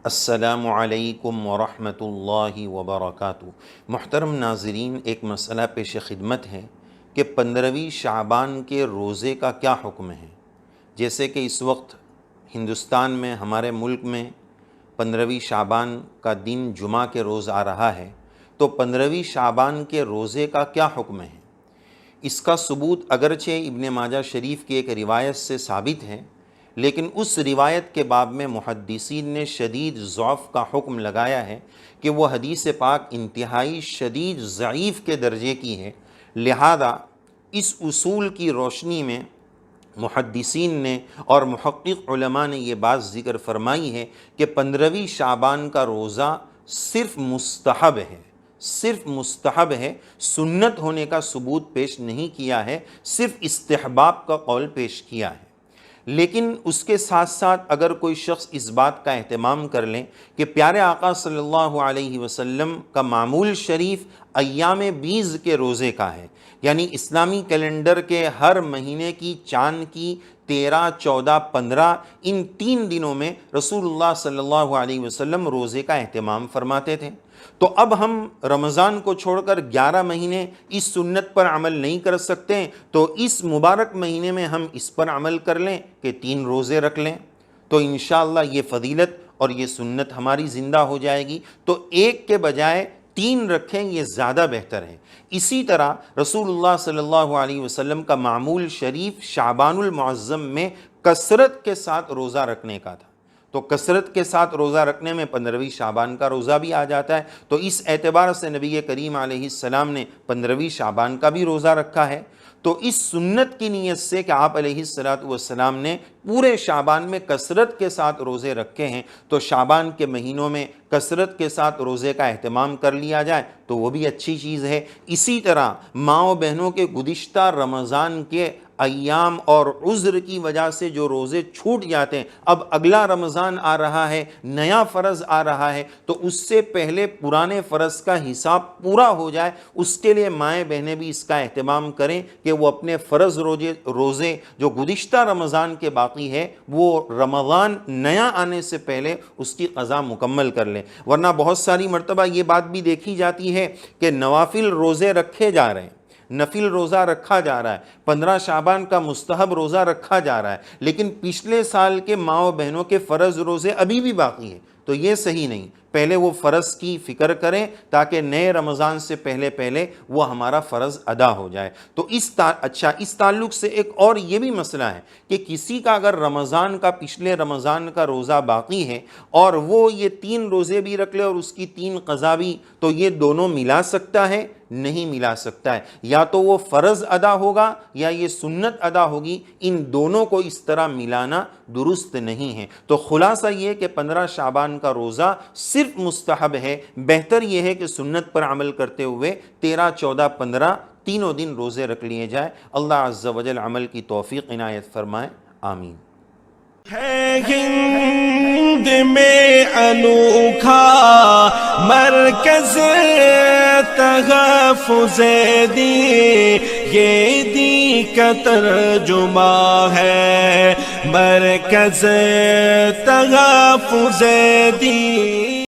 السلام علیکم ورحمۃ اللہ وبرکاتہ۔ محترم ناظرین، ایک مسئلہ پیش خدمت ہے کہ 15ویں شعبان کے روزے کا کیا حکم ہے۔ جیسے کہ اس وقت ہندوستان میں، ہمارے ملک میں 15ویں شعبان کا دن جمعہ کے روز آ رہا ہے، تو 15ویں شعبان کے روزے کا کیا حکم ہے؟ اس کا ثبوت اگرچہ ابن ماجہ شریف کی ایک روایت سے ثابت ہے، لیکن اس روایت کے باب میں محدثین نے شدید ضعف کا حکم لگایا ہے کہ وہ حدیث پاک انتہائی شدید ضعیف کے درجے کی ہے۔ لہذا اس اصول کی روشنی میں محدثین نے اور محقق علماء نے یہ بات ذکر فرمائی ہے کہ 15ویں شعبان کا روزہ صرف مستحب ہے، صرف مستحب ہے، سنت ہونے کا ثبوت پیش نہیں کیا ہے، صرف استحباب کا قول پیش کیا ہے۔ لیکن اس کے ساتھ ساتھ اگر کوئی شخص اس بات کا اہتمام کر لیں کہ پیارے آقا صلی اللہ علیہ وسلم کا معمول شریف ایام بیض کے روزے کا ہے، یعنی اسلامی کیلنڈر کے ہر مہینے کی چاند کی 13، 14، 15 ان 3 دنوں میں رسول اللہ صلی اللہ علیہ وسلم روزے کا اہتمام فرماتے تھے۔ تو اب ہم رمضان کو چھوڑ کر 11 مہینے اس سنت پر عمل نہیں کر سکتے، تو اس مبارک مہینے میں ہم اس پر عمل کر لیں کہ 3 روزے رکھ لیں، تو انشاءاللہ یہ فضیلت اور یہ سنت ہماری زندہ ہو جائے گی۔ تو ایک کے بجائے 3 رکھیں، یہ زیادہ بہتر ہے۔ اسی طرح رسول اللہ صلی اللہ علیہ وسلم کا معمول شریف شعبان المعظم میں کثرت کے ساتھ روزہ رکھنے کا تھا، تو کثرت کے ساتھ روزہ رکھنے میں 15ویں شعبان کا روزہ بھی آ جاتا ہے، تو اس اعتبار سے نبی کریم علیہ السلام نے 15ویں شعبان کا بھی روزہ رکھا ہے۔ تو اس سنت کی نیت سے کہ آپ علیہ السلام نے پورے شعبان میں کثرت کے ساتھ روزے رکھے ہیں، تو شعبان کے مہینوں میں کثرت کے ساتھ روزے کا اہتمام کر لیا جائے تو وہ بھی اچھی چیز ہے۔ اسی طرح ماؤں بہنوں کے گزشتہ رمضان کے ایام اور عذر کی وجہ سے جو روزے چھوٹ جاتے ہیں، اب اگلا رمضان آ رہا ہے، نیا فرض آ رہا ہے، تو اس سے پہلے پرانے فرض کا حساب پورا ہو جائے، اس کے لیے مائیں بہنیں بھی اس کا اہتمام کریں کہ وہ اپنے فرض روزے جو گزشتہ رمضان کے باقی ہے وہ رمضان نیا آنے سے پہلے اس کی قضا مکمل کر لیں۔ ورنہ بہت ساری مرتبہ یہ بات بھی دیکھی جاتی ہے کہ نوافل روزے رکھے جا رہے ہیں، نفل روزہ رکھا جا رہا ہے، 15 شعبان کا مستحب روزہ رکھا جا رہا ہے، لیکن پچھلے سال کے ماؤں بہنوں کے فرض روزے ابھی بھی باقی ہیں، تو یہ صحیح نہیں۔ پہلے وہ فرض کی فکر کریں تاکہ نئے رمضان سے پہلے وہ ہمارا فرض ادا ہو جائے۔ تو اس تعلق سے ایک اور یہ بھی مسئلہ ہے کہ کسی کا اگر رمضان کا پچھلے رمضان کا روزہ باقی ہے اور وہ یہ 3 روزے بھی رکھ لے اور اس کی 3 قضا بھی، تو یہ دونوں ملا سکتا ہے؟ نہیں ملا سکتا ہے، یا تو وہ فرض ادا ہوگا یا یہ سنت ادا ہوگی، ان دونوں کو اس طرح ملانا درست نہیں ہے۔ تو خلاصہ یہ کہ 15 شعبان کا روزہ صرف مستحب ہے، بہتر یہ ہے کہ سنت پر عمل کرتے ہوئے 13، 14، 15 تینوں دن روزے رکھ لیے جائے۔ اللہ عز و جل عمل کی توفیق عنایت فرمائے، آمین۔ ہے ہند میں انوکھا مرکز تحفظ دین، یہ دین کا ترجمہ ہے مرکز تحفظ دین۔